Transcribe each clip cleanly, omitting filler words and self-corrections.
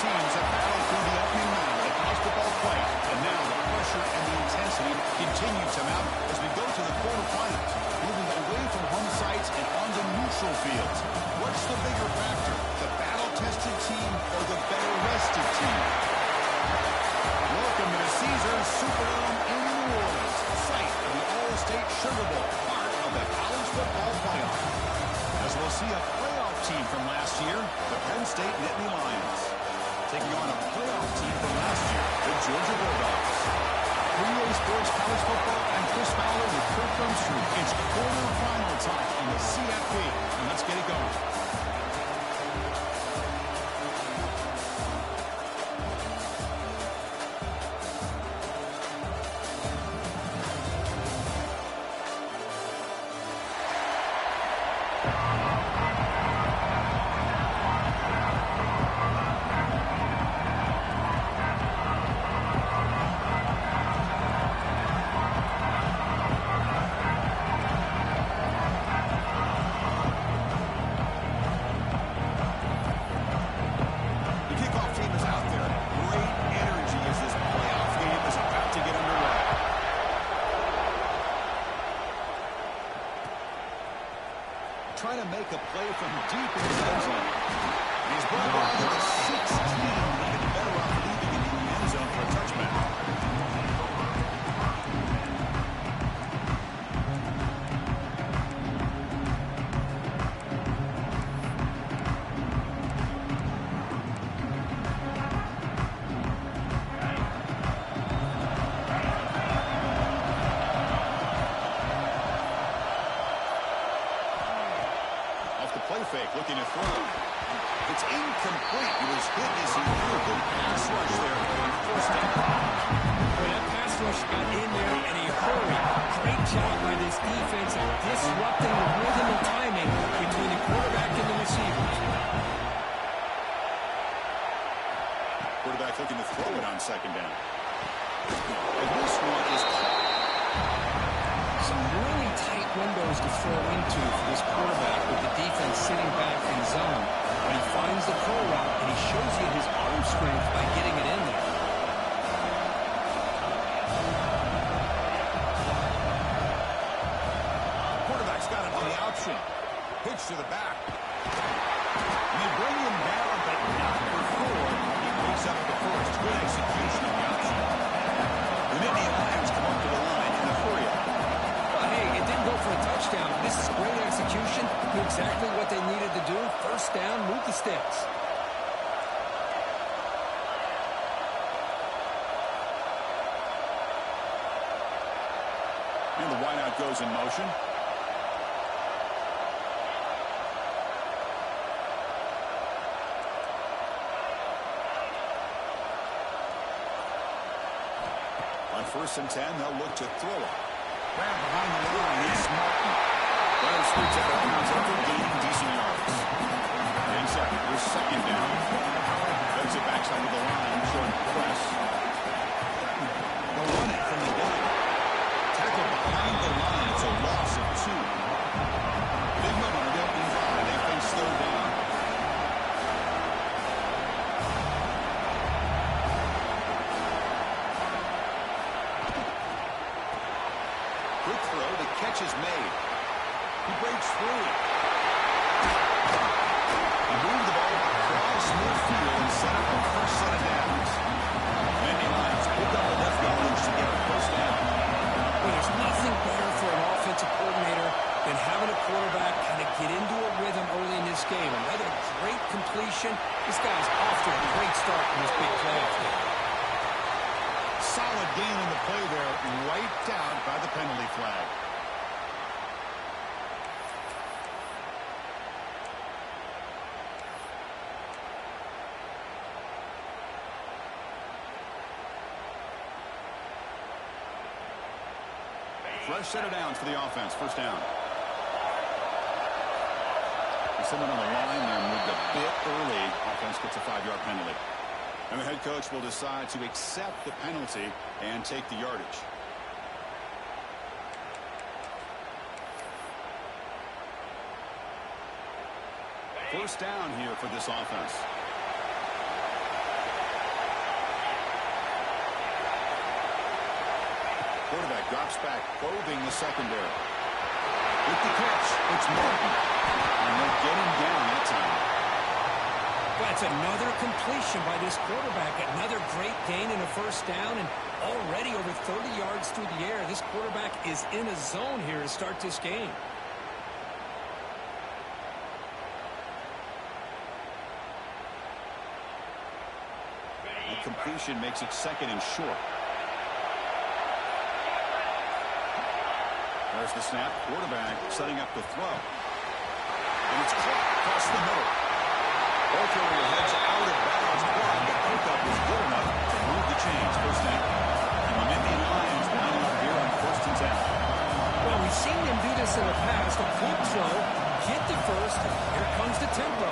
teams have battled through the opening round of basketball play, and now the pressure and the intensity continue to mount as we go to the quarterfinals, moving away from home sites and onto neutral fields. What's the bigger factor, the battle-tested team or the better-rested team? Welcome to the Caesars Superdome in New Orleans, site of the All-State Sugar Bowl, part of the college football playoff. As we'll see a playoff team from last year, the Penn State Nittany Lions, taking on a playoff team from last year, the Georgia Bulldogs. For EA Sports College Football, I'm Chris Fowler with Kirk Brumstreet. It's quarterfinal time in the CFP, and let's get it going. Trying to make a play from deep in the end zone. He's brought down to the 16. He'd be better off leaving it in the end zone for a touchback. Fake, looking to throw. It's incomplete. He was hit as he threw a good pass rush there for a first down. Well, that pass rush got in there in a hurry. Great job by this defense at disrupting the rhythm and timing between the quarterback and the receivers. Quarterback looking to throw it on second down. And this one is some really tight windows to throw into for this quarterback with the defense sitting back in zone. But he finds the curl route, and he shows you his arm strength by getting it in there. Quarterback's got it on the option. Pitch to the back. They bring him down, but not before he picks up the first. Good execution on the option. The Nittany Lions come up to the line in the hurry up. Hey, it didn't go for a touchdown. This is great execution. Knew exactly what they needed to do. First down, move the sticks. And the wideout goes in motion. On 1st and 10, they'll look to throw it. Grab behind the line, it's Martin. Well, scoots out of bounds after gaining decent yards. Inside, there's second down. Goes it backside of the line, short press. They'll run it from the gun. Tackle behind the line, it's a loss of 2. Big hit on the opening drive, they face third down. Quick throw, the catch is made. He breaks free. He moved the ball across midfield and set up a first set of downs. Nittany Lions pick up enough yardage to get the first down. Well, there's nothing better for an offensive coordinator than having a quarterback kind of get into a rhythm early in this game. Another great completion. This guy's off to a great start in this big playoff game. Solid gain in the play there, wiped out by the penalty flag. Fresh set of downs for the offense. First down. Someone on the line there moved a bit early. Offense gets a 5-yard penalty. And the head coach will decide to accept the penalty and take the yardage. First down here for this offense. quarterback drops back, probing the secondary. With the catch, it's Martin. And they'll get him down that time. That's another completion by this quarterback. Another great gain in a first down, and already over 30 yards through the air. This quarterback is in a zone here to start this game. The completion makes it second and short. There's the snap. Quarterback setting up the throw. And it's caught across the middle. Both area heads out of bounds. The pickup was good enough to move the chains. First down. And the Nittany Lions lining up here on first and 10. Well, we've seen them do this in the past. A quick throw, get the first. Here comes the tempo.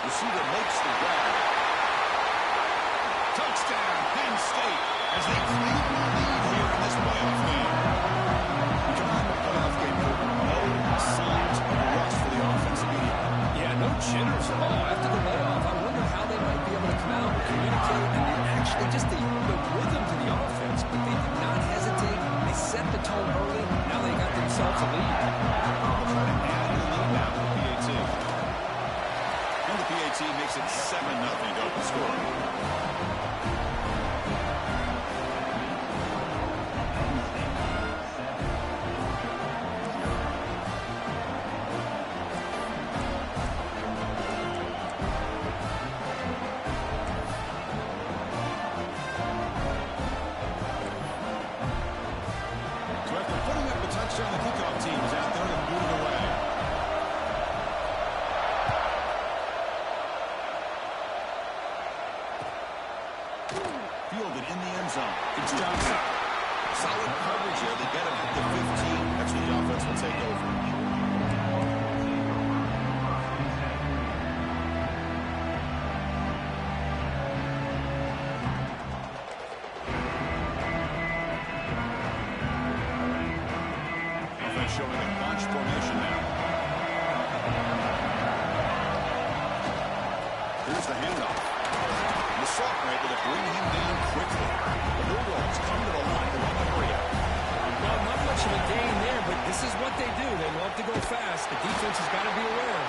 Receiver makes the grab. Touchdown, Penn State, as they claim the lead here in this playoff game. Come on, the playoff game. No signs of a rush for the offense immediately. Yeah, no jitters at all. After the layoff, I wonder how they might be able to come out and communicate and actually just the rhythm to the offense. But they did not hesitate. They set the tone early. Now they got themselves a lead. They'll try to add to the lead now with the PAT. And the PAT makes it 7-0 to open score. The kickoff team is out there to boot it away. Fielded in the end zone. It's Johnson. Solid coverage here. They get him at the 15. That's where the offense will take over. Showing a bunch formation now. Here's the handoff. The Salter able to bring him down quickly. The Bulldogs come to the line to run the hurry out. Well, not much of a gain there, but this is what they do. They love to go fast. The defense has got to be aware.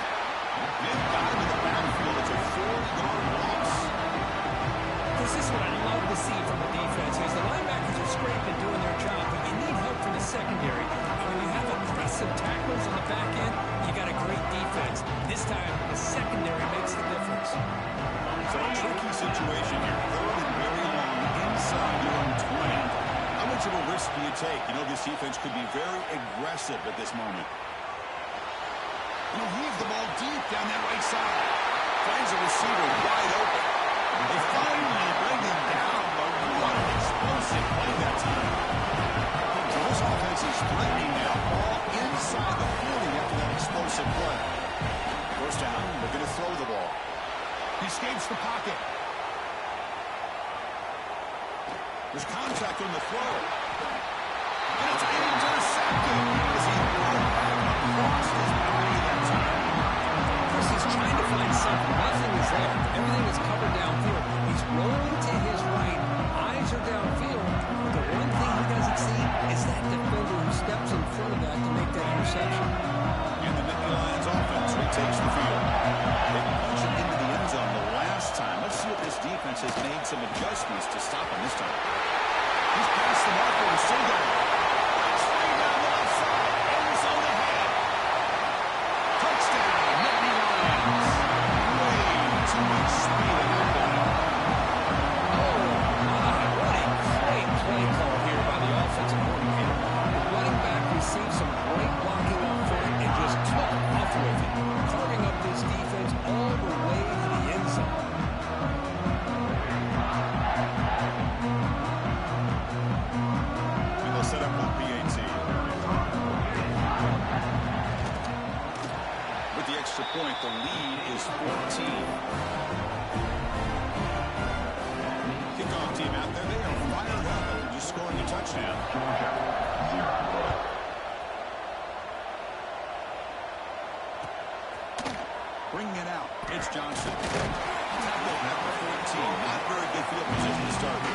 They've got him in the backfield. It's a 4-yard loss. This is what I love to see from the defense. Is the linebackers are scraping, doing their job, but you need help from the secondary. When you have aggressive tackles on the back end, you got a great defense. This time, the secondary makes the difference. So a tricky situation here. Third and very long inside your own 20. How much of a risk do you take? You know, this defense could be very aggressive at this moment. And he'll heave the ball deep down that right side. Finds a receiver wide open. They finally bring him down, but what an explosive play that time. So this offense is threatening now. Ball inside the 40 after that explosive play. First down, they're going to throw the ball. He escapes the pocket. There's contact on the throw. And it's intercepted as he brought back across his body that time. Chris is trying to find something. Nothing is there. Everything is covered downfield. He's rolling to his right. Eyes are downfield. The one thing he doesn't see is that defender who steps in front of that to make that interception. And the Nittany Lions offense retakes the field. They punched it into the end zone the last time. Let's see if this defense has made some adjustments to stop him this time. He's past the marker and still got it. Straight down the left side. End zone ahead. Touchdown, Nittany Lions. Way too much speed in that play. Oh, my. What a great play call here by the offensive coordinator. The running back received some great blocking up front and just took off with it, carving up this defense all the way to the end zone. And they'll set up on PAT. With the extra point, the lead is 14. Kickoff team out there, they are fired up after just scoring a touchdown. Bringing it out, it's Johnson. Tackled at the 14. Not very good field position to start with.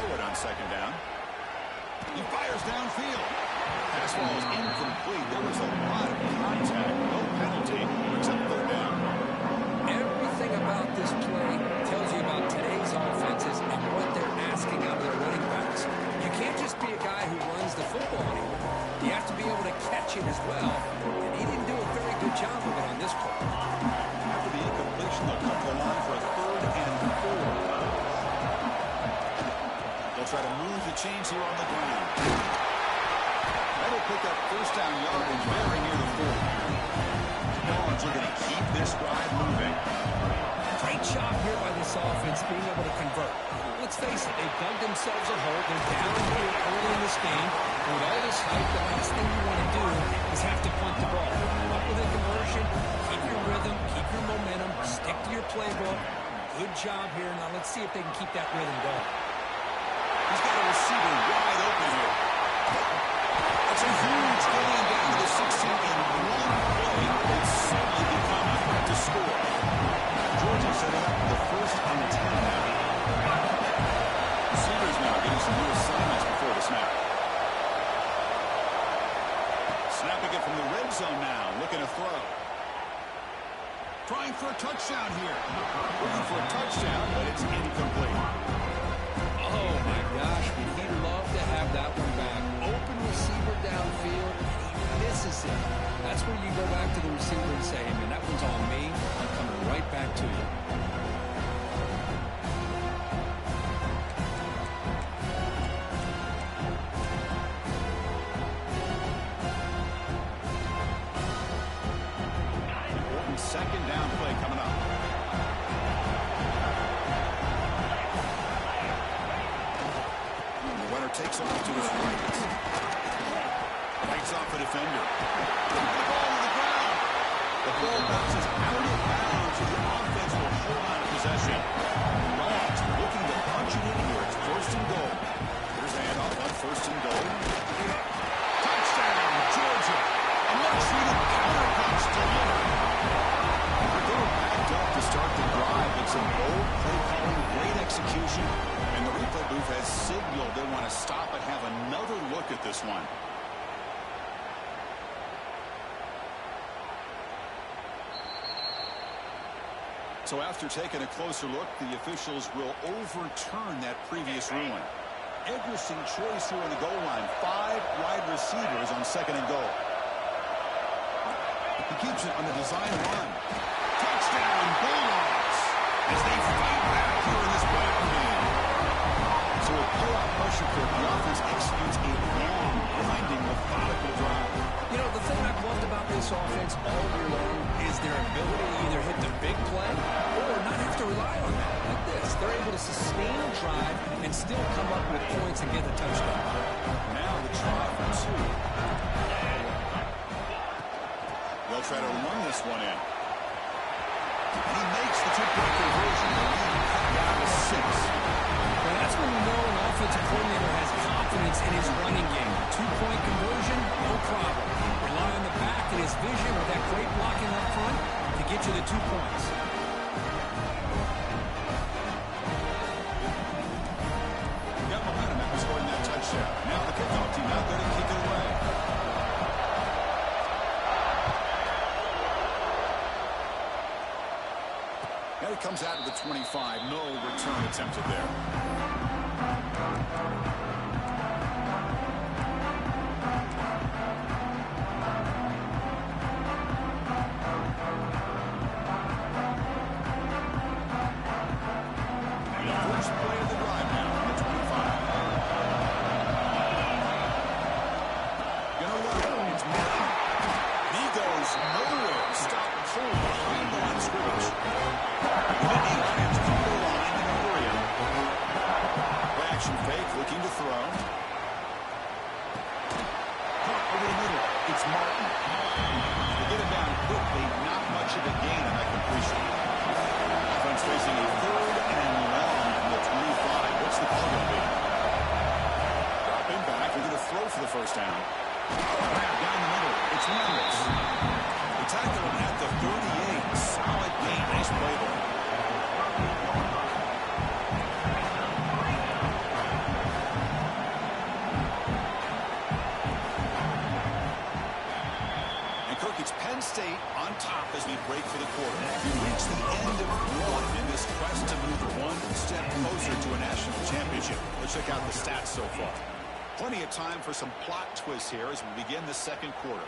throw it on second down. He fires downfield. Pass ball is incomplete. There was a lot of contact. No penalty. Brings up third down. Everything about this play tells you about today's offenses and what they're asking out of their running backs. You can't just be a guy who runs the football anymore. You have to be able to catch it as well. And he didn't do a very good job of it on this play. After the incompletion, they'll come to the line for a 3rd and 4. They'll try to move the chains here on the ground. That'll pick up first down yardage very near the 40. Dogs are going to keep this drive moving. Great job here by this offense being able to convert. Let's face it, they've dug themselves a hole. They're down here early in this game. And with all this hype, the last thing you want to do is have to punt the ball. Come up with a conversion, keep your rhythm, keep your momentum, stick to your playbook. Good job here. Now let's see if they can keep that rhythm going. He's got a receiver wide open here. That's a huge gain down to the 16 in one play. It's certainly become a threat to score. Georgia setting up the 1st and 10 now. Receivers now getting some new assignments before the snap. Snapping it from the red zone now, looking to throw. Trying for a touchdown here. Looking for a touchdown, but it's incomplete. Oh, my gosh, would he love to have that one back. Open receiver downfield, and he misses it. That's where you go back to the receiver and say, hey, man, that one's on me. I'm coming right back to you. Important 2nd down play coming up. Takes off to his right. Fights off the defender. The ball to the ground. The ball bounces out of bounds. The offense will hold on to possession. Dogs looking to punch it in here. It's 1st and goal. Here's the handoff on 1st and goal. Touchdown, Georgia. A much-needed counter punch delivered. They were backed up to start the drive. It's some bold play calling, great execution. And the replay booth has signaled they want to stop and have another look at this one. So after taking a closer look, the officials will overturn that previous ruling. Interesting choice here on the goal line. 5 wide receivers on 2nd and goal. He keeps it on the design run. Touchdown, Bulldogs, as they fight back here in this ball game. So with pull-out pressure for the offense executes a long, grinding, methodical drive. You know, the thing I've loved about this offense all year long is their ability to either hit the big play or not have to rely on that. Like this, they're able to sustain a drive and still come up with points and get the touchdown. Now the try for 2. They'll try to run this one in. And he makes the 2-point conversion. The lead cut down to 6. Well, that's when you know an offensive coordinator has confidence in his running game. 2-point conversion, no problem. Rely on the back and his vision with that great blocking up front to get you the 2 points. Got momentum after scoring that touchdown. Now the kickoff team out there to kick it away. Now he comes out of the 25. No return attempted there. First play of the drive now on the 25. Gonna run. It's Martin. He goes nowhere. Stop full behind the line of scrimmage. Whitney Lions from the line in the area. Play action fake, looking to throw. Caught over the middle. It's Martin. They get it down quickly. Not much of a gain on that completion. Offense facing a 3rd and long from the 25. break for the quarter. We reach the end of one in this quest to move one step closer to a national championship. Let's check out the stats so far. Plenty of time for some plot twists here as we begin the second quarter.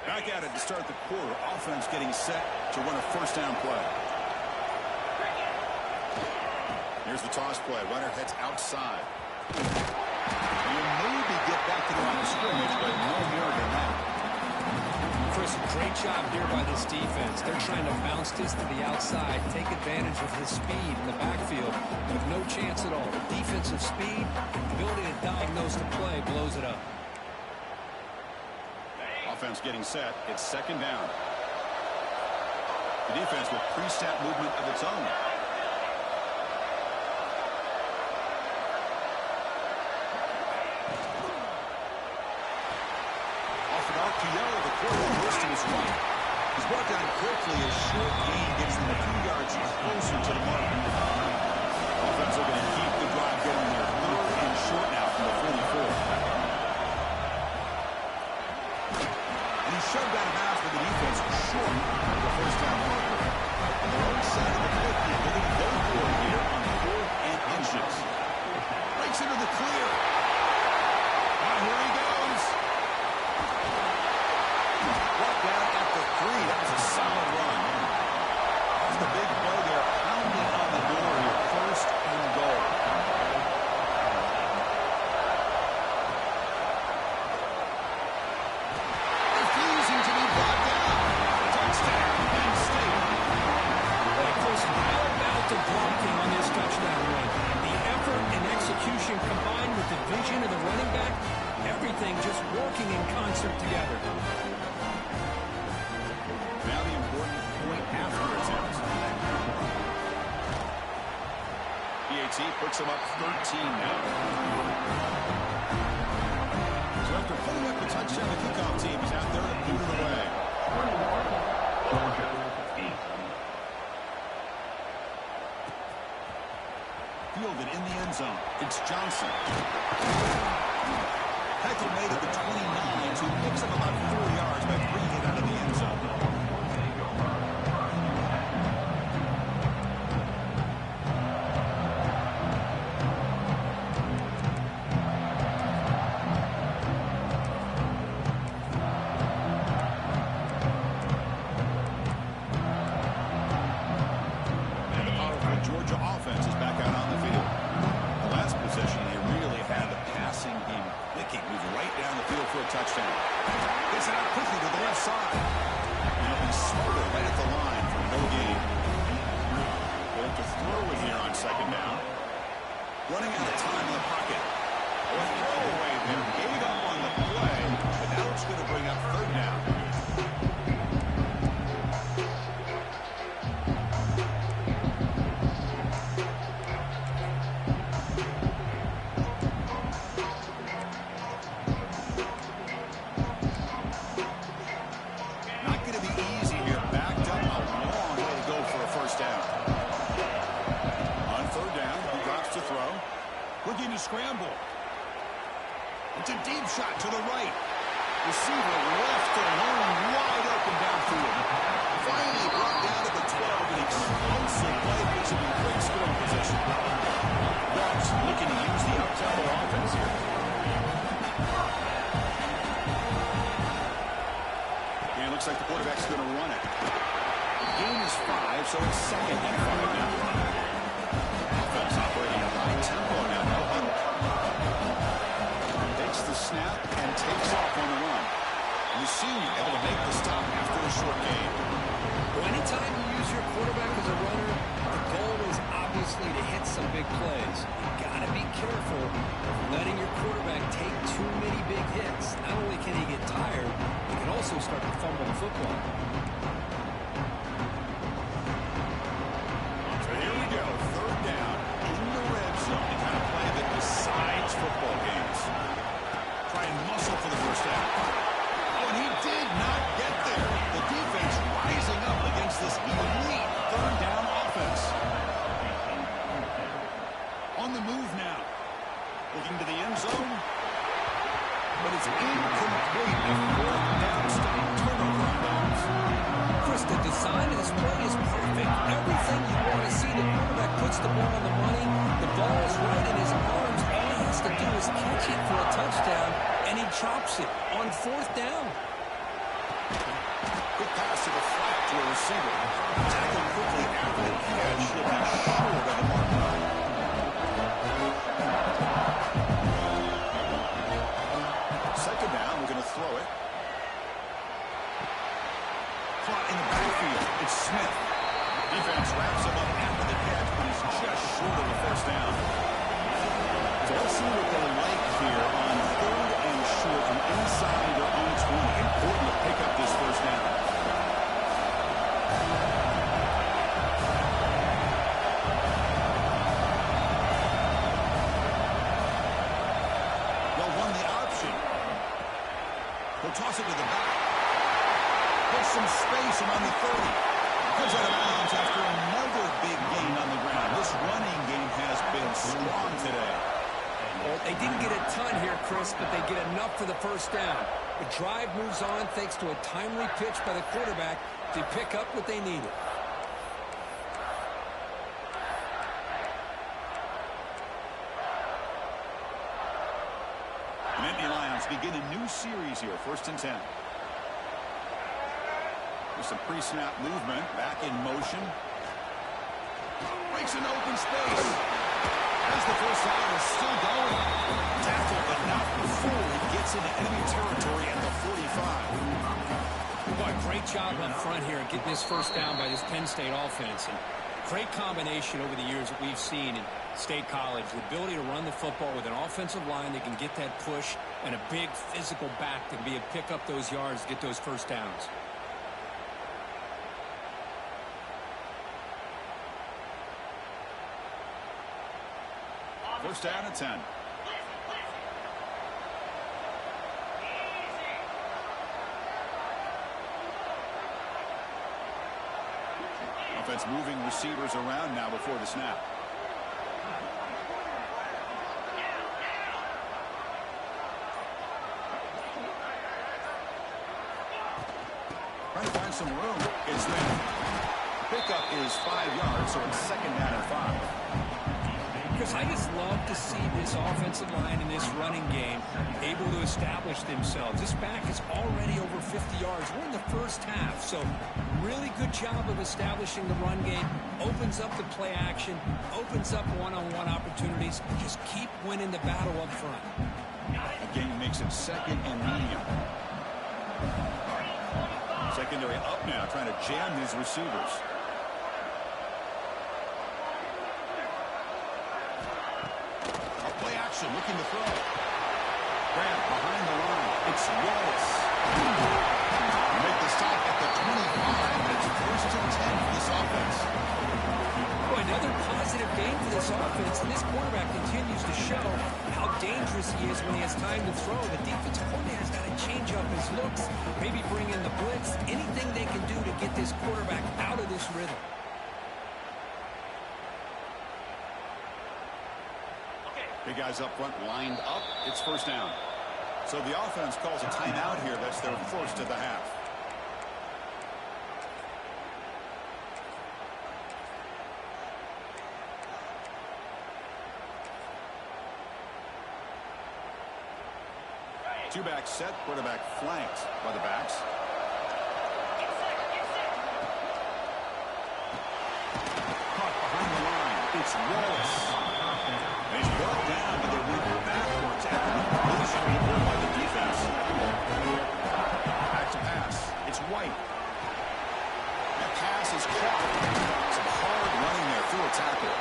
Back at it to start the quarter. Offense getting set to run a first down play. Here's the toss play. Runner heads outside. You'll maybe get back to the line of scrimmage, but no more than that. Chris, great job here by this defense. They're trying to bounce this to the outside, take advantage of his speed in the backfield, with no chance at all. The defensive speed, ability to diagnose the play, blows it up. Offense getting set. It's second down. The defense with pre-snap movement of its own. Off an RPO, the quarterback goes to his right. He's brought down quickly. A short gain gets him a few yards closer to the mark. Offense are going to keep the drive going there. Third and short now from the 44. Shoved out of bounds, but the defense was short of the first down marker. On the right side of the football, they're going to go for it here on 4th and inches. Breaks into the clear. Now here he goes. Brought down at the 3. That was a solid run. That's the big play there, pounding on the door here. First and goal. Blocking on this touchdown run. The effort and execution combined with the vision of the running back, everything just working in concert together. Now the important point after attempt. PAT puts him up 13 now. So after putting up the touchdown, the kickoff team is out there to boot it away. Fielded in the end zone. It's Johnson. Hector made it to 29, so he picks up about 4 yards by bringing it out of the end zone. And the powerful Georgia offense is back out on the field. The last possession, they really had the passing game clicking, moving right down the field for a touchdown. Gets it out quickly to the left side. Now he's smarter right at the line for no gain. Going to throw it here on second down. Running out of time in the pocket. A throwaway there. Gave up on the play, but now it's going to bring up third down. Looking to scramble. It's a deep shot to the right. Receiver left alone, wide open downfield. Finally brought down to the 12. An explosive play puts him in great scoring position. Bucks looking to use the up-tempo offense here. And it looks like the quarterback's going to run it. Gain is 5, so it's second and 5 now. Offense operating at high tempo now. No huddle. Takes the snap and takes off on the run. You see able to make the stop after a short gain. Well, anytime you use your quarterback as a runner, the goal is obviously to hit some big plays. You got to be careful of letting your quarterback take too many big hits. Not only can he get tired, he can also start to fumble the football. Here we go, third down in the red zone. The kind of play that decides football games. Try and muscle for the first down. Oh, and he did not get there. The defense rising up against this elite third down offense. On the move now. but it's incomplete. A fourth down stop, turnover on downs. Chris, the design of this play is perfect. Everything you want to see. The quarterback puts the ball on the money. The ball is right in his arms. All he has to do is catch it for a touchdown, and he drops it on fourth down. Quick pass to the flat to a receiver. Tackled quickly after the catch. He'll be short of the mark. Second down, we're going to throw it. Caught in the backfield. It's Smith. Defense wraps him up after the catch, but he's just short of the first down. So let's see what they like here on third and short from inside their own 20. Important to pick up this first down. They'll run the option. They'll toss it to the back. There's some space around the 30. Comes out of bounds after another big gain on the ground. This running game has been strong today. Well, they didn't get a ton here, Chris, but they get enough for the first down. The drive moves on thanks to a timely pitch by the quarterback to pick up what they needed. The Nittany Lions begin a new series here, 1st and 10. There's some pre-snap movement, back in motion. Breaks an open space. As the first down is still going. Tackled, but not before it gets into enemy territory at the 45. Boy, great job up front here getting this first down by this Penn State offense. And great combination over the years that we've seen in State College. The ability to run the football with an offensive line that can get that push and a big physical back to be able to pick up those yards, get those first downs. First down at 10. Offense moving receivers around now before the snap. Trying to find some room. It's there. Pickup is 5 yards, so it's second down and 5. Because I just love to see this offensive line in this running game able to establish themselves. This back is already over 50 yards. We're in the first half, so really good job of establishing the run game. Opens up the play action, opens up one-on-one opportunities. Just keep winning the battle up front. Again, makes it second and medium. Secondary up now, trying to jam these receivers. Looking to throw. Grant behind the line. It's Wallace. Make the stop at the 25. It's 1st and 10 for this offense. Boy, another positive game for this offense. And this quarterback continues to show how dangerous he is when he has time to throw. The defensive coordinator has got to change up his looks, maybe bring in the blitz, anything they can do to get this quarterback out of this rhythm. Big guys up front lined up. It's first down. So the offense calls a timeout here. That's their first of the half. Two-back set, quarterback flanked by the backs. Caught behind the line. It's Wallace. He's brought down, but they went backwards after the collision report by the defense. Back to pass. It's White. That pass is caught. Some hard running there through a tackle.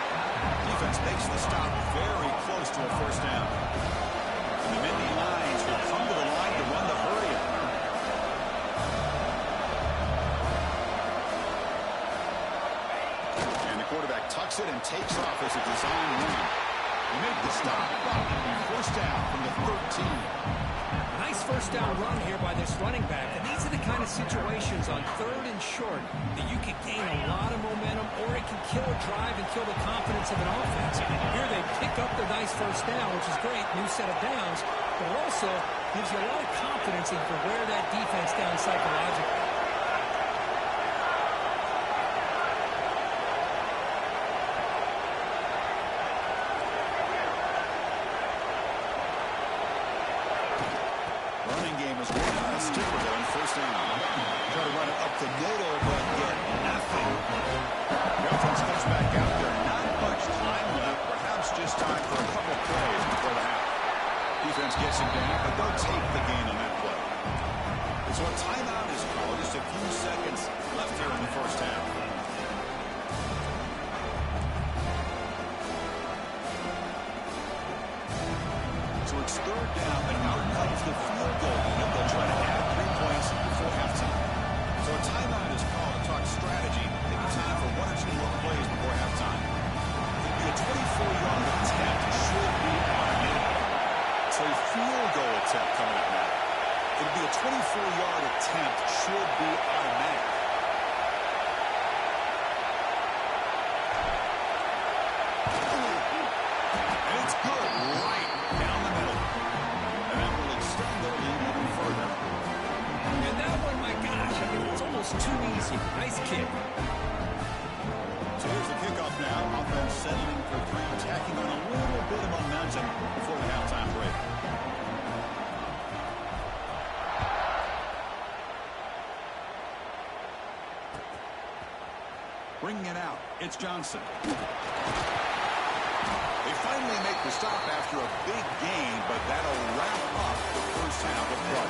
Defense makes the stop very close to a first down. And the Nittany Lions will come to the line to run the hurry up. And the quarterback tucks it and takes off as a design run. He made the stop. First down from the 13. Nice first down run here by this running back. And these are the kind of situations on third and short that you can gain a lot of momentum, or it can kill a drive and kill the confidence of an offense. Here they pick up the nice first down, which is great, new set of downs, but it also gives you a lot of confidence in for wear that defense down psychologically. Running game is stick with it on first down. Try to run it up the middle, but get nothing. The offense comes back out there. Not much time left. Perhaps just time for a couple plays before the half. Defense gets him down, but they'll take the gain on that play. So a timeout is called. Just a few seconds left here in the first half. So it's third down, and out comes the field goal unit. They'll try to add 3 points before halftime. So a timeout is called to talk strategy. Maybe time for 1 or 2 more plays before halftime. It'll be a 24-yard attempt. Should be automated. So a field goal attempt coming up now. It'll be a 24-yard attempt. Should be automatic. And it's good. Right down the middle. And that will extend their lead even further. And that one, my gosh, I mean, it's almost too easy. Nice kick. So here's the kickoff now. Offense settling for 3, tacking on a little bit of momentum before the halftime break. Bringing it out, it's Johnson. They finally make the stop after a big gain, but that'll wrap up the first half of play.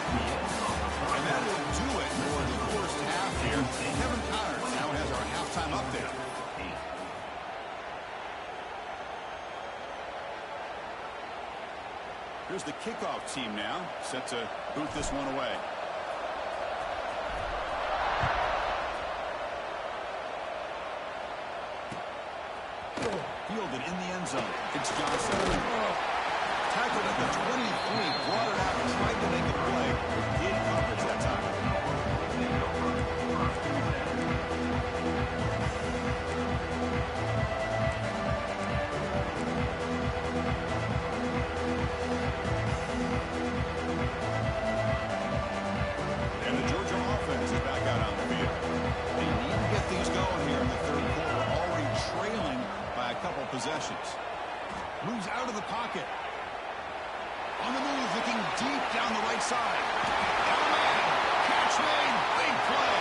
And that will do it for the first half here. Kevin Connors now has our halftime update. Here's the kickoff team now, set to boot this one away. Fielded in the end zone. It's Johnson. Tackled at the 23, brought it out and tried to make a play. In coverage that time. And the Georgia offense is back out on the field. They need to get things going here in the third quarter. Already trailing by a couple possessions. Moves out of the pocket. On the move, looking deep down the right side. Elman, catch made, big play.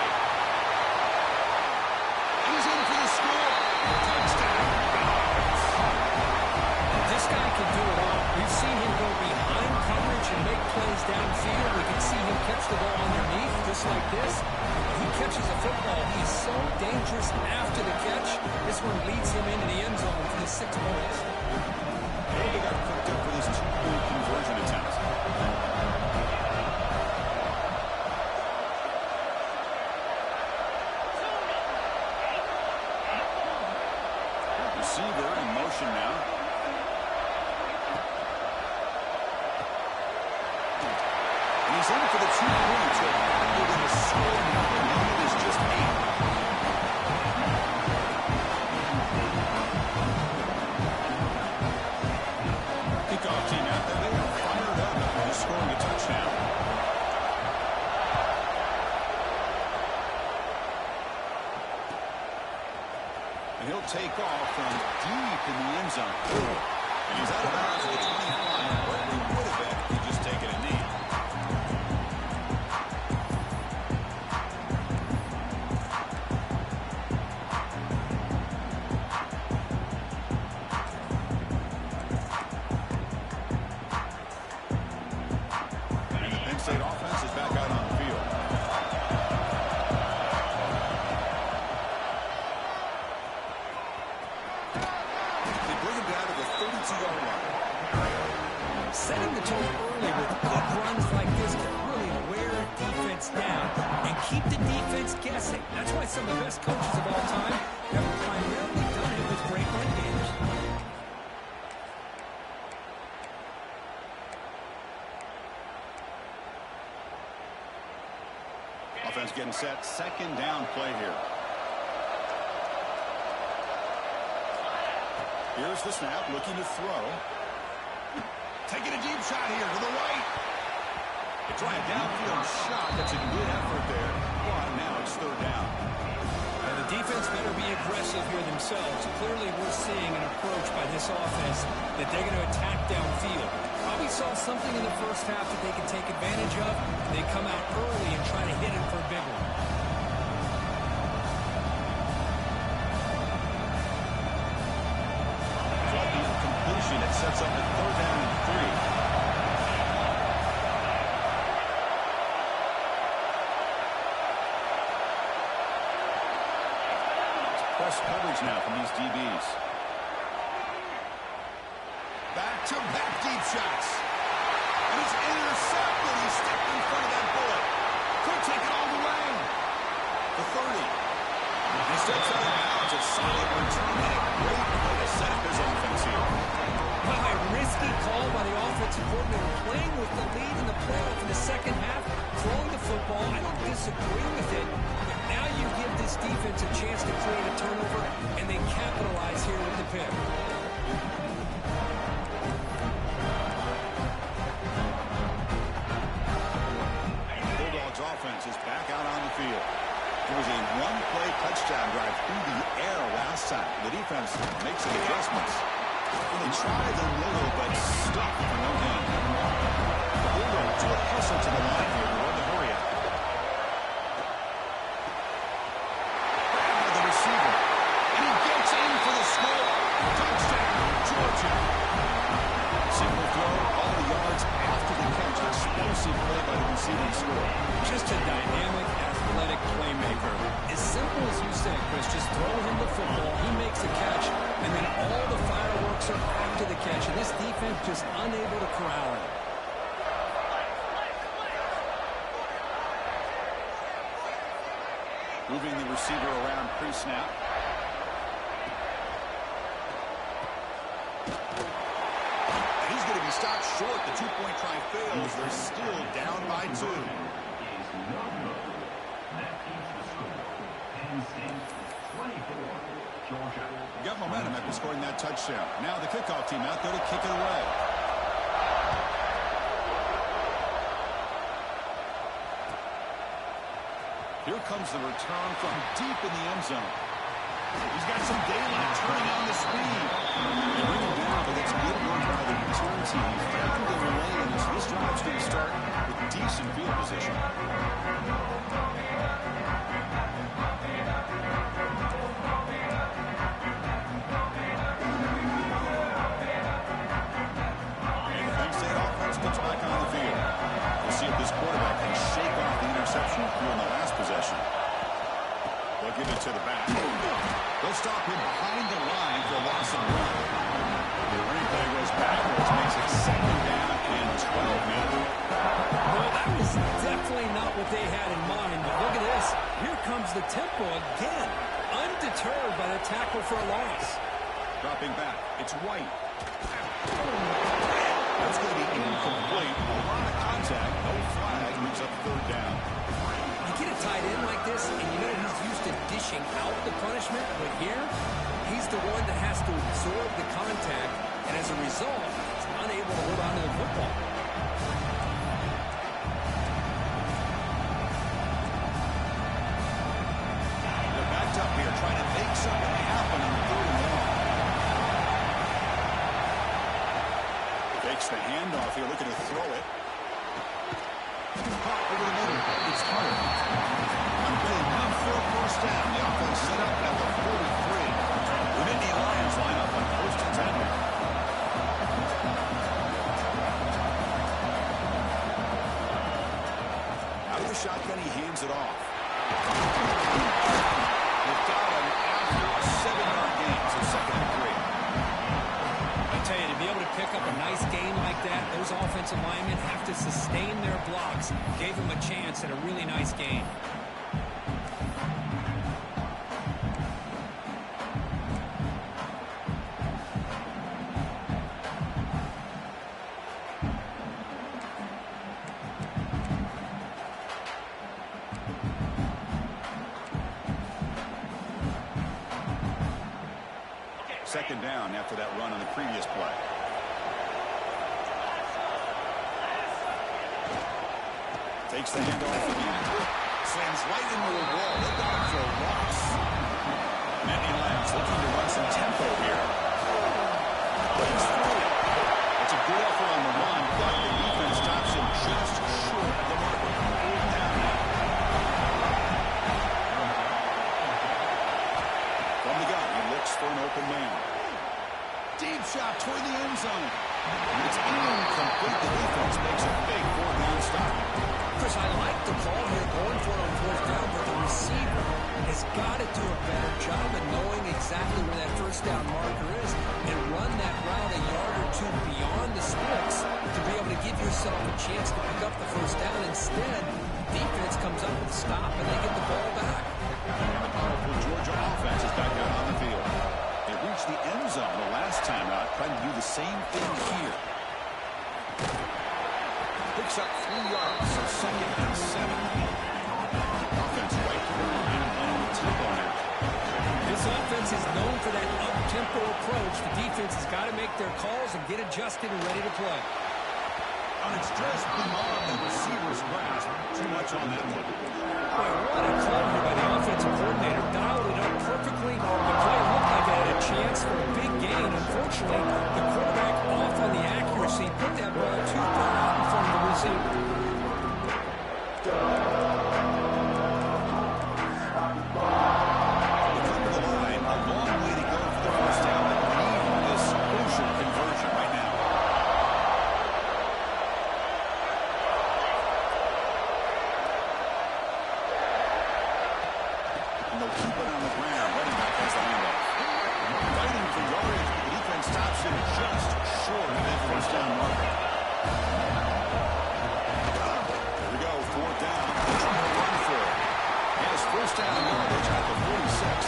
He's in for the score. Touchdown. This guy can do it all. We've seen him go behind coverage and make plays downfield. We can see him catch the ball underneath, just like this. He catches a football. He's so dangerous after the catch. This one leads him into the end zone for the 6 points. And he got picked up for this 2-point conversion attempt. Receiver in motion now. And he's in for the 2 points. They're going to score now. The lead is just 8. Kickoff team out there. They are fired up after scoring a touchdown. And he'll take off from deep in the end zone. And he's out of bounds at the 25. Where he would have been if he just taken a knee. And the Penn State offense is back out on the field. They bring him down to the 32-yard line. Setting the tone early with good runs like this can really wear defense down and keep the defense guessing. That's why some of the best coaches of all time have primarily done it with great run games. Offense getting set. Second down play here. Here's the snap, looking to throw. Taking a deep shot here to the right. Try a downfield shot. That's a good effort there. But now it's third down. And the defense better be aggressive here themselves. Clearly, we're seeing an approach by this offense that they're going to attack downfield. Probably saw something in the first half that they can take advantage of. They come out early and try to hit it for a big one. Completion. It sets up a third down and 3. Press coverage now from these DBs. Back-to-back deep shots. And it's intercepted. He stepped in front of that bullet. Could take it all the way. The 30. He steps out of bounds. A solid return and a great way to set up his offense here. A risky call by the offensive coordinator, playing with the lead in the playoff in the second half, throwing the football. I don't disagree with it. Now you give this defense a chance to create a turnover, and they capitalize here with the pick. Bulldogs offense is back out on the field. It was a one-play touchdown drive through the air last time. The defense makes some adjustments. They try the middle, but stuck for no gain. The Bulldogs will hustle to the line here to run the hurry up. The receiver. And he gets in for the score. Touchdown, Georgia. Single throw, all the yards after the catch. Explosive play by the receiving score. Just a dynamic, athletic playmaker. As simple as you say, Chris, just throw him the football, he makes a catch, and then all the fireworks are after the catch, and this defense just unable to corral him. Moving the receiver around pre-snap. He's going to be stopped short. The two-point try fails. They're still down by 2. Got momentum after scoring that touchdown. Now the kickoff team out there to kick it away. Here comes the return from deep in the end zone. He's got some daylight turning on the speed. They bring him down, but it's good work by the return team. He found the lanes. This drive's going to start with decent field position. Gets back on the field. We'll see if this quarterback can shake off the interception here in the last possession. They'll give it to the back. They'll stop him behind the line for a loss of 1. The replay goes backwards, makes it second down and 12 now. Well, that was definitely not what they had in mind, but look at this. Here comes the tempo again. Undeterred by the tackle for a loss. Dropping back. It's White. That's going to be incomplete. A lot of contact. No flag. Moves up third down. You get a tight end like this, and you know he's used to dishing out the punishment, but here, he's the one that has to absorb the contact, and as a result, he's unable to hold on to the football. They're backed up here, trying to make something happen on 3rd and long. Takes the handoff here, looking to throw it. Caught over the middle. It's hard. On play 1 for a first down. The offense set up at the 43. The Nittany Lions line up on 1st and 10 now. Out of the shotgun, he hands it off. They've got him after a 7-yard gain, so 2nd and 3. I tell you, to be able to pick up a nice game like that, those offensive linemen have to sustain their blocks. Gave them a chance at a really nice game. Second down after that run on the previous play. Takes the handoff again. Slams right into the wall. They got him for a loss. Nittany Lions looking to run some tempo here. He's through. It's a good effort on the run, but the defense stops him just short of the marker. Down now. From the gun, he looks for an open man. Deep shot toward the end zone. It's incomplete. The defense makes a big fourth-down stop. Chris, I like the call here going for it on fourth down, but the receiver has got to do a better job of knowing exactly where that first down marker is and run that route a yard or two beyond the splits to be able to give yourself a chance to pick up the first down. Instead, the defense comes up with a stop and they get the ball back. And the powerful Georgia offense is back out on the field. They reached the end zone the last time out, trying to do the same thing here. Picks up 3 yards, so second and 7. Offense right to the line and the tempo now. This offense is known for that up-tempo approach. The defense has got to make their calls and get adjusted and ready to play. And it's just beyond the receiver's grasp. Too much on that one. Boy, what a call here by the offensive coordinator. Dialed it up perfectly. The play looked like it had a chance for a big gain. Unfortunately, the quarterback off on the accuracy put that ball too far out in front of the receiver. They come to the line. A long way to go for the first down. But need this crucial conversion right now. And they'll keep it on the ground. Running back has the handoff. Fighting for yardage, but the defense stops him just short of that first down marker. Here we go, fourth down. They're trying to run for it. And his first down yardage at the 46.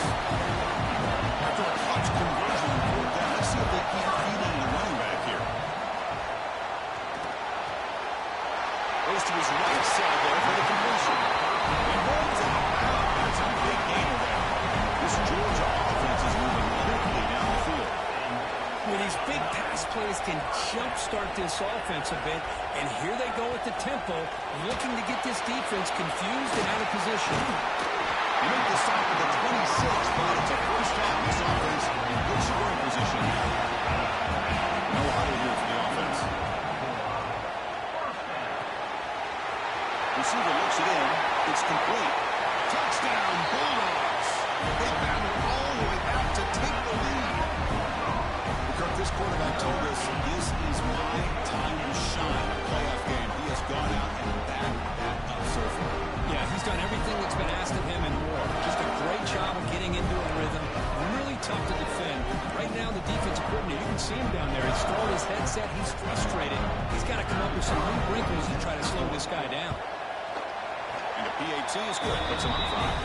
After a clutch conversion on fourth down, let's see if they can't feed in the running back here. Goes to his right side there for the completion. He runs out. That's a big gainer there. This Georgia offense is moving quickly down the field. Well, these big pass plays can jumpstart this offense a bit, and here they go at the tempo, looking to get this defense confused and out of position. They make the stop at the 26, but it's a first down. This offense in good scoring position. No huddle here for the offense. Receiver looks it in. It's complete. Touchdown, Bulldogs. They battle all the way back to take the lead. Because this quarterback told us this is my time to shine. Playoff game. He has gone out and backed that up so far. Yeah, he's done everything that's been asked of him and more. Just a great job of getting into a rhythm. Really tough to defend. Right now, the defensive coordinator, you can see him down there. He's throwing his headset. He's frustrated. He's got to come up with some new wrinkles to try to slow this guy down. And the PAT is good. Puts him on front.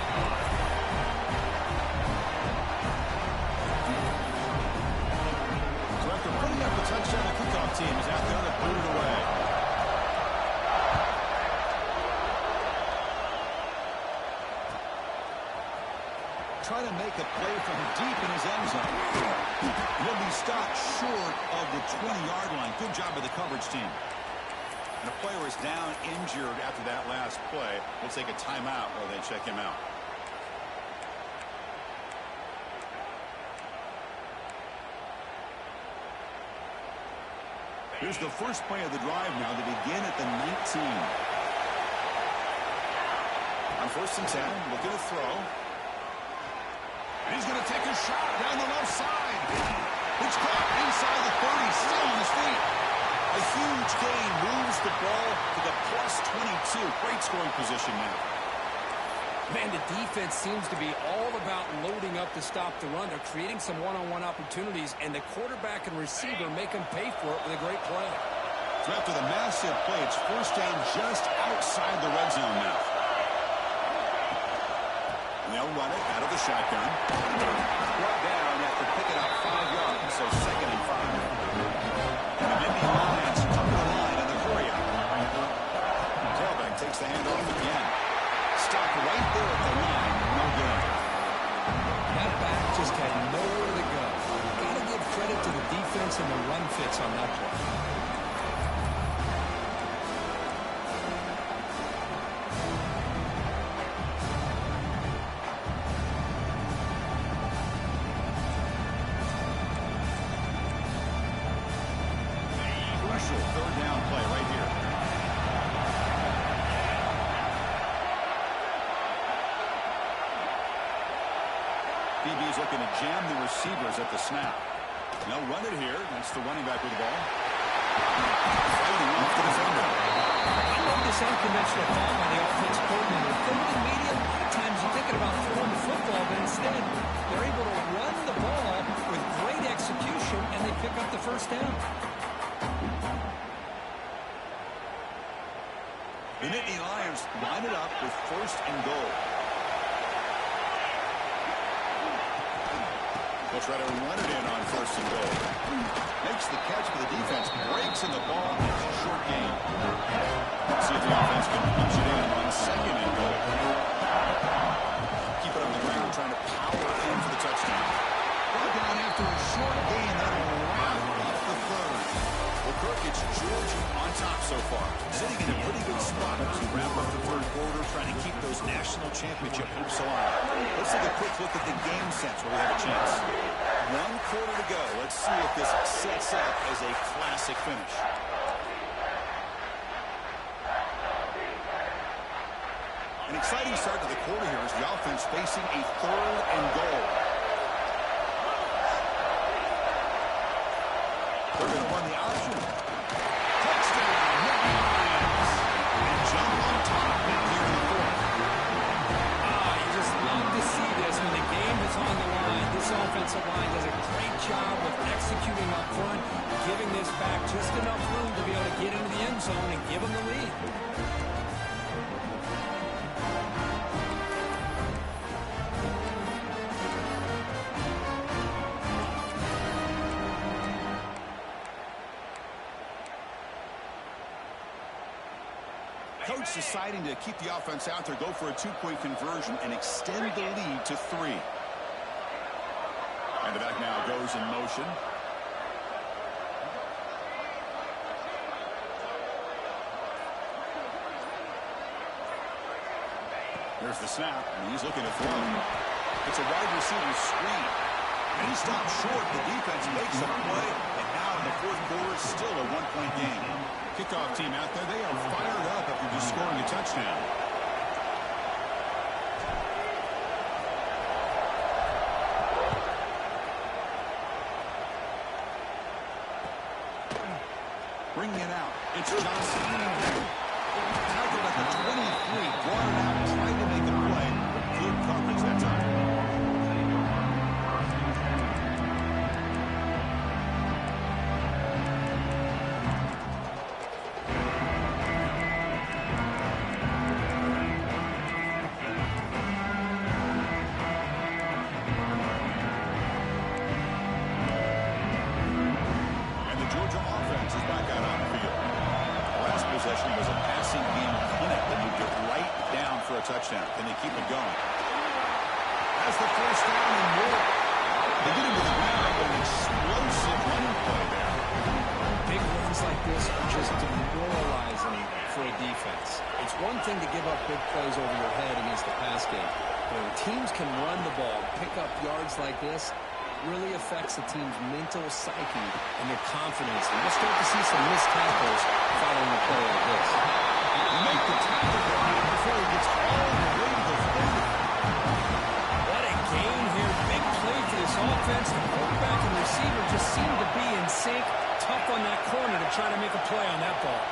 So after putting up the touchdown, the kickoff team is out there to boot it away. Trying to make a play from deep in his end zone. He'll be stopped short of the 20-yard line. Good job by the coverage team. And the player is down injured after that last play. We'll take a timeout while they check him out. Here's the first play of the drive now to begin at the 19. On first and 10, looking to throw. And he's going to take a shot down the left side. It's caught inside the 30, still on his feet. A huge gain moves the ball to the +22. Great scoring position now. Man, the defense seems to be all about loading up to stop the run. They're creating some one-on-one opportunities, and the quarterback and receiver make them pay for it with a great play. So after the massive play, it's first down just outside the red zone now. They'll run it out of the shotgun. Brought down after picking up 5 yards, so second and 5. And the Nittany Lions come to the line in the hurry up. Tailback takes the handoff again. Stop right there at the line. No good. That back just had nowhere to go. Got to give credit to the defense and the run fits on that play. DB's looking to jam the receivers at the snap. They'll run it here. That's the running back with the ball. Fighting off the defender. I love this unconventional call by the offensive coordinator. Third and medium, a lot of times you're thinking about throwing the football, but instead they're able to run the ball with great execution, and they pick up the first down. The Nittany Lions line it up with first and goal. They'll try to run it in on first and goal. Makes the catch for the defense. Breaks in the ball. It's a short gain. Let's see if the offense can punch it in on second and goal. Keep it on the ground, trying to power in for the touchdown. Brought down after a short gain. That'll wrap off the third. Well, Kirk, it's Georgia on top so far. Sitting in a pretty good spot as we wrap up the third quarter, trying to keep those national championship hopes alive. Let's take a quick look at the game sense where we have a chance. 1 quarter to go. Let's see if this sets up as a classic finish. An exciting start to the quarter here as the offense facing a third and goal. They're going to run the option. Touchdown, Nittany Lions. And jump on top now here in the fourth. You just love to see this when the game is on the line. This offensive line does a great job of executing up front, giving this back just enough room to be able to get into the end zone and give them the lead. Coach deciding to keep the offense out there, go for a 2-point conversion, and extend the lead to 3. And the back now goes in motion. There's the snap, and he's looking to throw. It's a wide receiver screen. And he stops short. The defense makes a play, and now in the fourth quarter, still a 1-point game. Kickoff team out there, they are fired up after just scoring a touchdown. Bringing it out, it's Johnson. Tackled at the 23, brought it out, trying to make a play. Good coverage that time. Was a passing game clinic that moved it right down for a touchdown. Can they keep it going? Has the first down and more. They get into the ground with an explosive running play there. Big runs like this are just demoralizing for a defense. It's one thing to give up big plays over your head against the pass game. But when teams can run the ball, pick up yards like this, really affects the team's mental psyche and their confidence. And we'll start to see some missed tackles following a play like this. Make the tackle before he gets all the way to the 30. What a game here. Big play for this offense. The quarterback and receiver just seem to be in sync. Tough on that corner to try to make a play on that ball.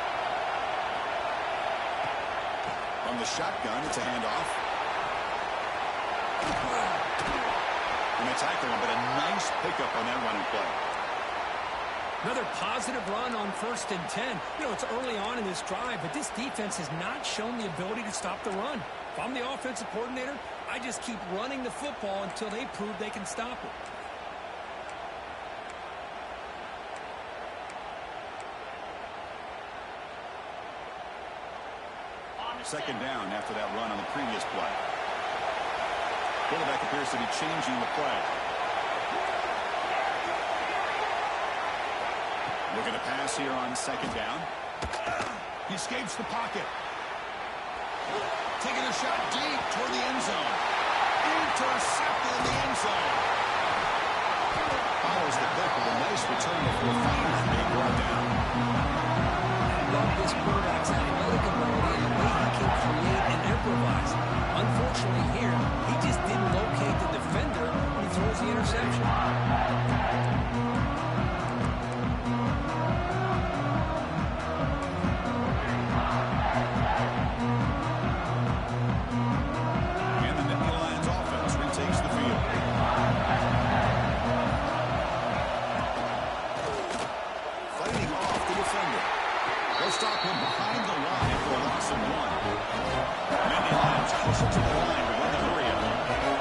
On the shotgun, it's a handoff. And they tackle him, but a nice pickup on that running play. Another positive run on 1st and 10. You know, it's early on in this drive, but this defense has not shown the ability to stop the run. If I'm the offensive coordinator, I just keep running the football until they prove they can stop it. Second down after that run on the previous play. Quarterback appears to be changing the play. Looking to pass here on second down. He escapes the pocket. Taking a shot deep toward the end zone. Intercepted in the end zone. Follows the pick with a nice return before finally being brought down. I love this quarterback's athletic ability and the way he can create and improvise. Unfortunately here, he just didn't locate the defender when he closer to the line to run the hurry up.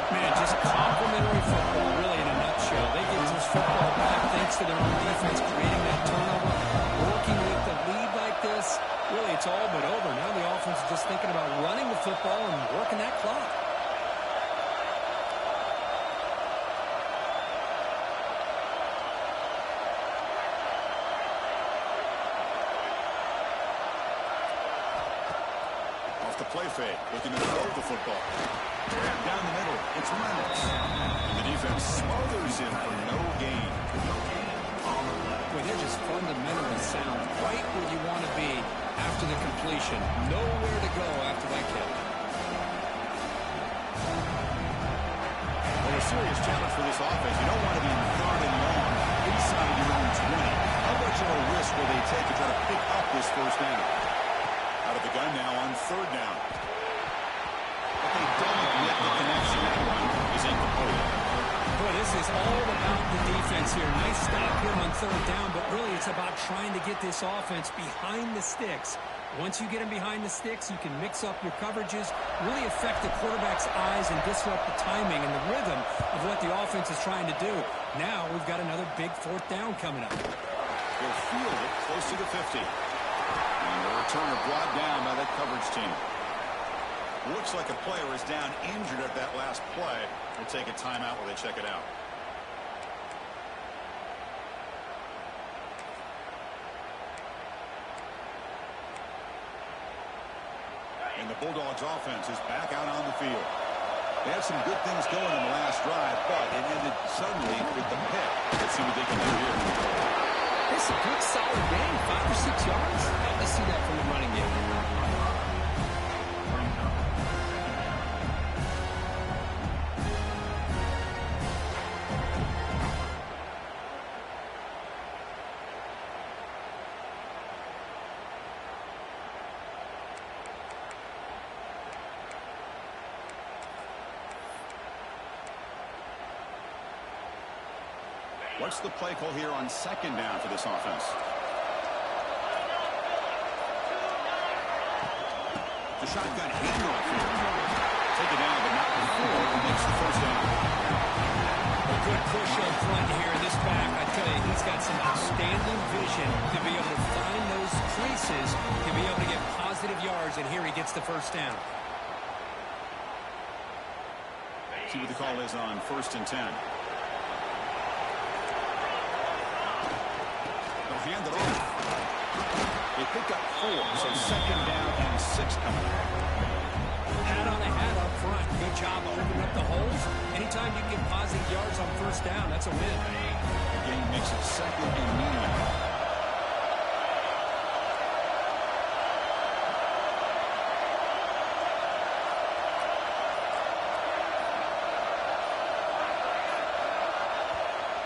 Man, just complimentary football, really, in a nutshell. They get this football back thanks to their own defense, creating that turnover, working with the lead like this. Really, it's all but over. Now the offense is just thinking about running the football and working that clock. Off the play fake, looking to throw the football. Down the middle, it's Reynolds. And the defense smothers him for no gain. Well, they're just fundamentally sound, right where you want to be after the completion. Nowhere to go after that catch. Well, a serious challenge for this offense. You don't want to be in third and long inside your own 20. How much of a risk will they take to try to pick up this first down? Out of the gun now on third down. But they don't get the connection. That one is incomplete. Boy, this is all about the defense here. Nice stop here on third down, but really it's about trying to get this offense behind the sticks. Once you get them behind the sticks, you can mix up your coverages, really affect the quarterback's eyes and disrupt the timing and the rhythm of what the offense is trying to do. Now we've got another big fourth down coming up. They'll field it close to the 50. And the returner brought down by that coverage team. Looks like a player is down injured at that last play. We'll take a timeout while they check it out. And the Bulldogs offense is back out on the field. They had some good things going in the last drive, but it ended suddenly with the pick. Let's see what they can do here. It's a good solid game, 5 or 6 yards. Love to see that from the running game. What's the play call here on second down for this offense? The shotgun handoff here. Take it down, but not before he makes the first down. A good push up front here in this back. I tell you, he's got some outstanding vision to be able to find those creases, to be able to get positive yards, and here he gets the first down. See what the call is on 1st and 10. Hand it off. They pick up 4, so second down and 6 coming up. Hat on the hat up front. Good job opening up the holes. Anytime you get positive yards on first down, that's a win. The game makes it second and medium.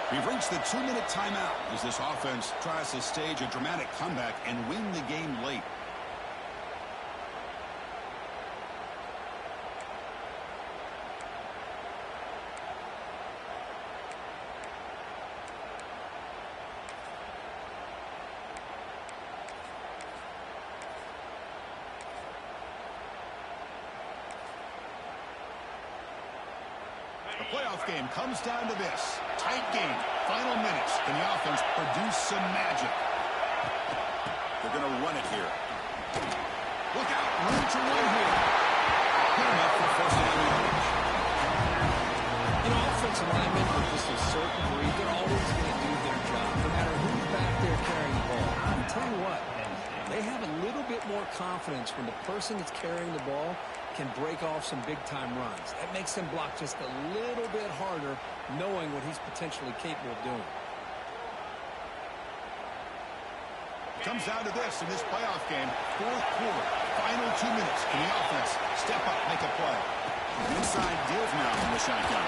We've reached the 2-minute timeout as this offense tries to stage a dramatic comeback and win the game late. The playoff game comes down to this. Tight game. Final minutes. Can the offense produce some magic? They're going to run it here. Look out. Room to run here. Good enough for first down yardage. You know, offensive linemen with just a certain breed, they're always going to do their job, no matter who's back there carrying the ball. I'll tell you what, they have a little bit more confidence when the person that's carrying the ball can break off some big-time runs. That makes them block just a little bit harder, knowing what he's potentially capable of doing. Comes down to this in this playoff game. 4th quarter, final 2 minutes. Can the offense step up, make a play? Inside deals now from the shotgun.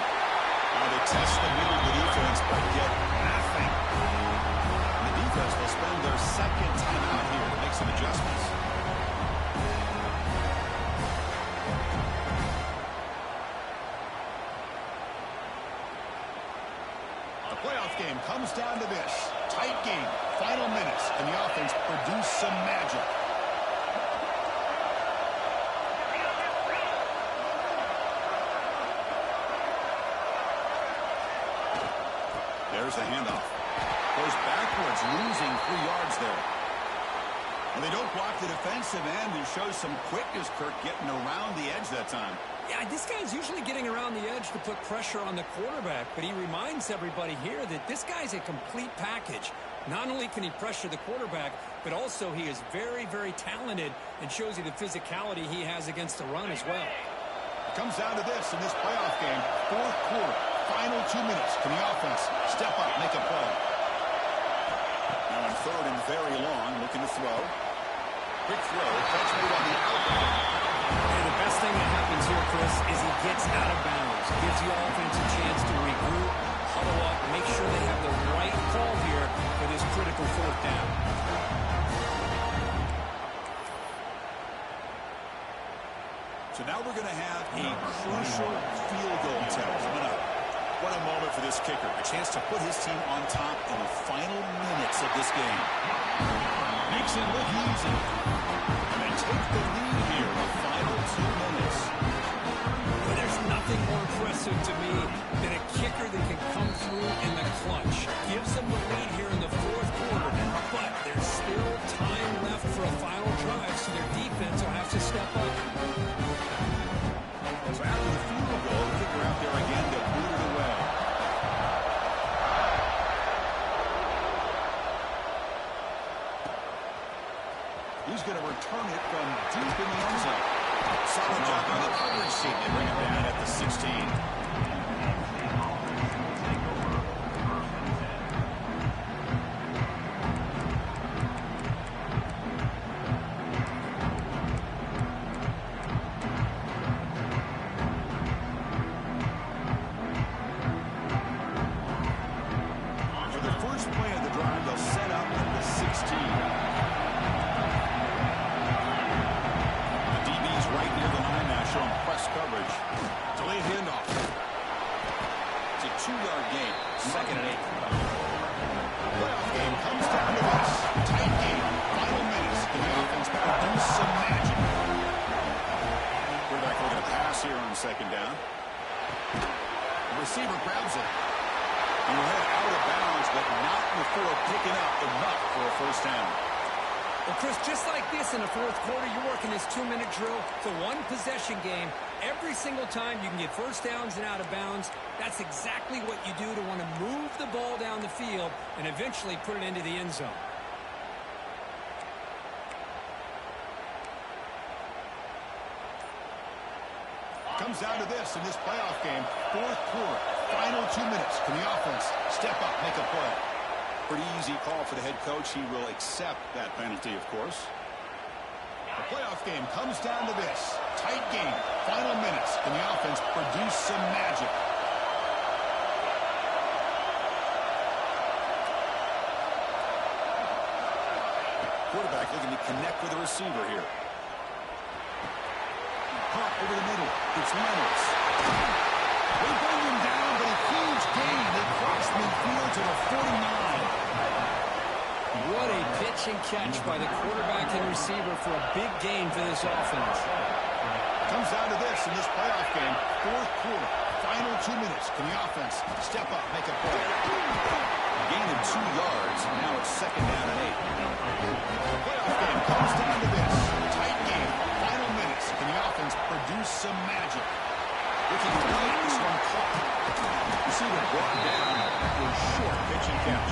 Now they test the middle of the defense, but get nothing. And the defense will spend their second time out here to make some adjustments. Playoff game comes down to this. Tight game. Final minutes. And the offense produce some magic. Here's the handoff. Goes backwards, losing 3 yards there. And they don't block the defensive end, who shows some quickness, Kirk, getting around the edge that time. Yeah, this guy's usually getting around the edge to put pressure on the quarterback, but he reminds everybody here that this guy's a complete package. Not only can he pressure the quarterback, but also he is very, very talented and shows you the physicality he has against the run as well. It comes down to this in this playoff game. 4th quarter, final 2 minutes. Can the offense step up, make a play? Now on 3rd and very long, looking to throw. Quick throw, catch made on the outlet. And the best thing that happens here, Chris, is he gets out of bounds. Gives the offense a chance to regroup, huddle up, make sure they have the right call here for this critical 4th down. So now we're going to have a crucial field goal attempt coming up. What a moment for this kicker. A chance to put his team on top in the final minutes of this game. Makes it look easy. And they take the lead here the final 2 minutes. Well, there's nothing more impressive to me than a kicker that can come through in the clutch. Gives them the lead here in the 4th quarter, but there's still time left for a final drive, so their defense will have to step up. So after the field goal, the kicker out there again to boot it away. He's going to return it from deep in the end zone. Solid job on the coverage sheet. They bring it down at the 16. Second down. The receiver grabs it. And we'll head out of bounds, but not before picking up enough for a 1st down. Well, Chris, just like this in the 4th quarter, you're working this 2-minute drill. It's a one-possession game. Every single time you can get 1st downs and out of bounds. That's exactly what you do to want to move the ball down the field and eventually put it into the end zone. Comes down to this in this playoff game. 4th quarter, final 2 minutes. Can the offense step up, make a play? Pretty easy call for the head coach. He will accept that penalty, of course. The playoff game comes down to this. Tight game, final minutes. Can the offense produce some magic? Quarterback looking to connect with the receiver here. Pop over the middle. It's Reynolds. They bring him down, but a huge gain. They cross midfield to the 49. What a pitch and catch by the quarterback and receiver for a big gain for this offense. Comes down to this in this playoff game. 4th quarter, final 2 minutes. Can the offense step up, make a play? A gain of 2 yards. Now it's 2nd down and 8. The playoff game comes down to this. Tight game. Final minutes. Can the offense produce some magic? Looking to win this one caught. Receiver brought down for a short pitch and catch.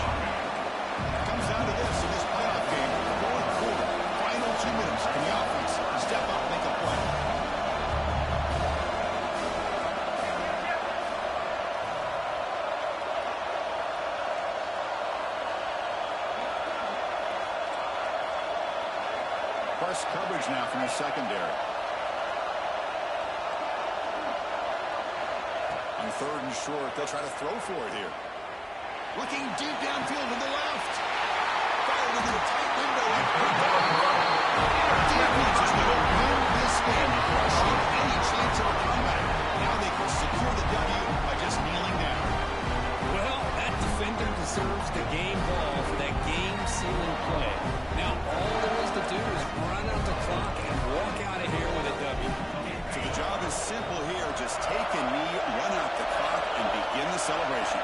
Comes down to this in this playoff game. 4th quarter. Final 2 minutes. Can the offense step up, make a play? Plus coverage now from the secondary. On 3rd and short, they'll try to throw for it here. Looking deep downfield to the left. Fired into the tight window. Defense is going to win this game, crushing any chance of a comeback. Now they can secure the W by just kneeling down. Well, that defender deserves the game ball for that game-sealing play. Now, all there is to do is run out the clock and walk out of here with a W. So the job is simple here. Just take a knee, run out the clock, and begin the celebration.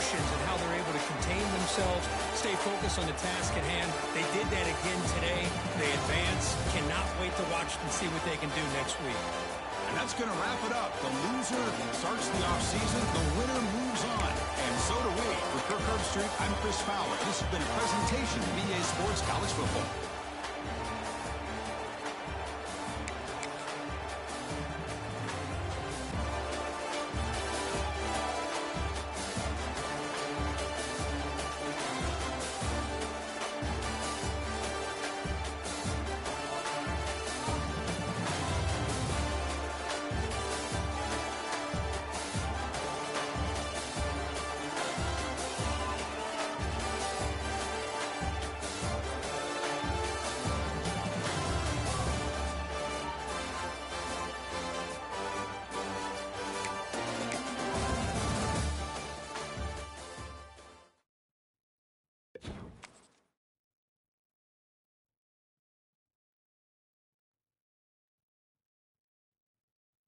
emotions and how they're able to contain themselves, stay focused on the task at hand. They did that again today. They advance. Cannot wait to watch and see what they can do next week. And that's going to wrap it up. The loser starts the offseason. The winner moves on. And so do we. For Kirk Herbstreit, I'm Chris Fowler. This has been a presentation of BA Sports College Football.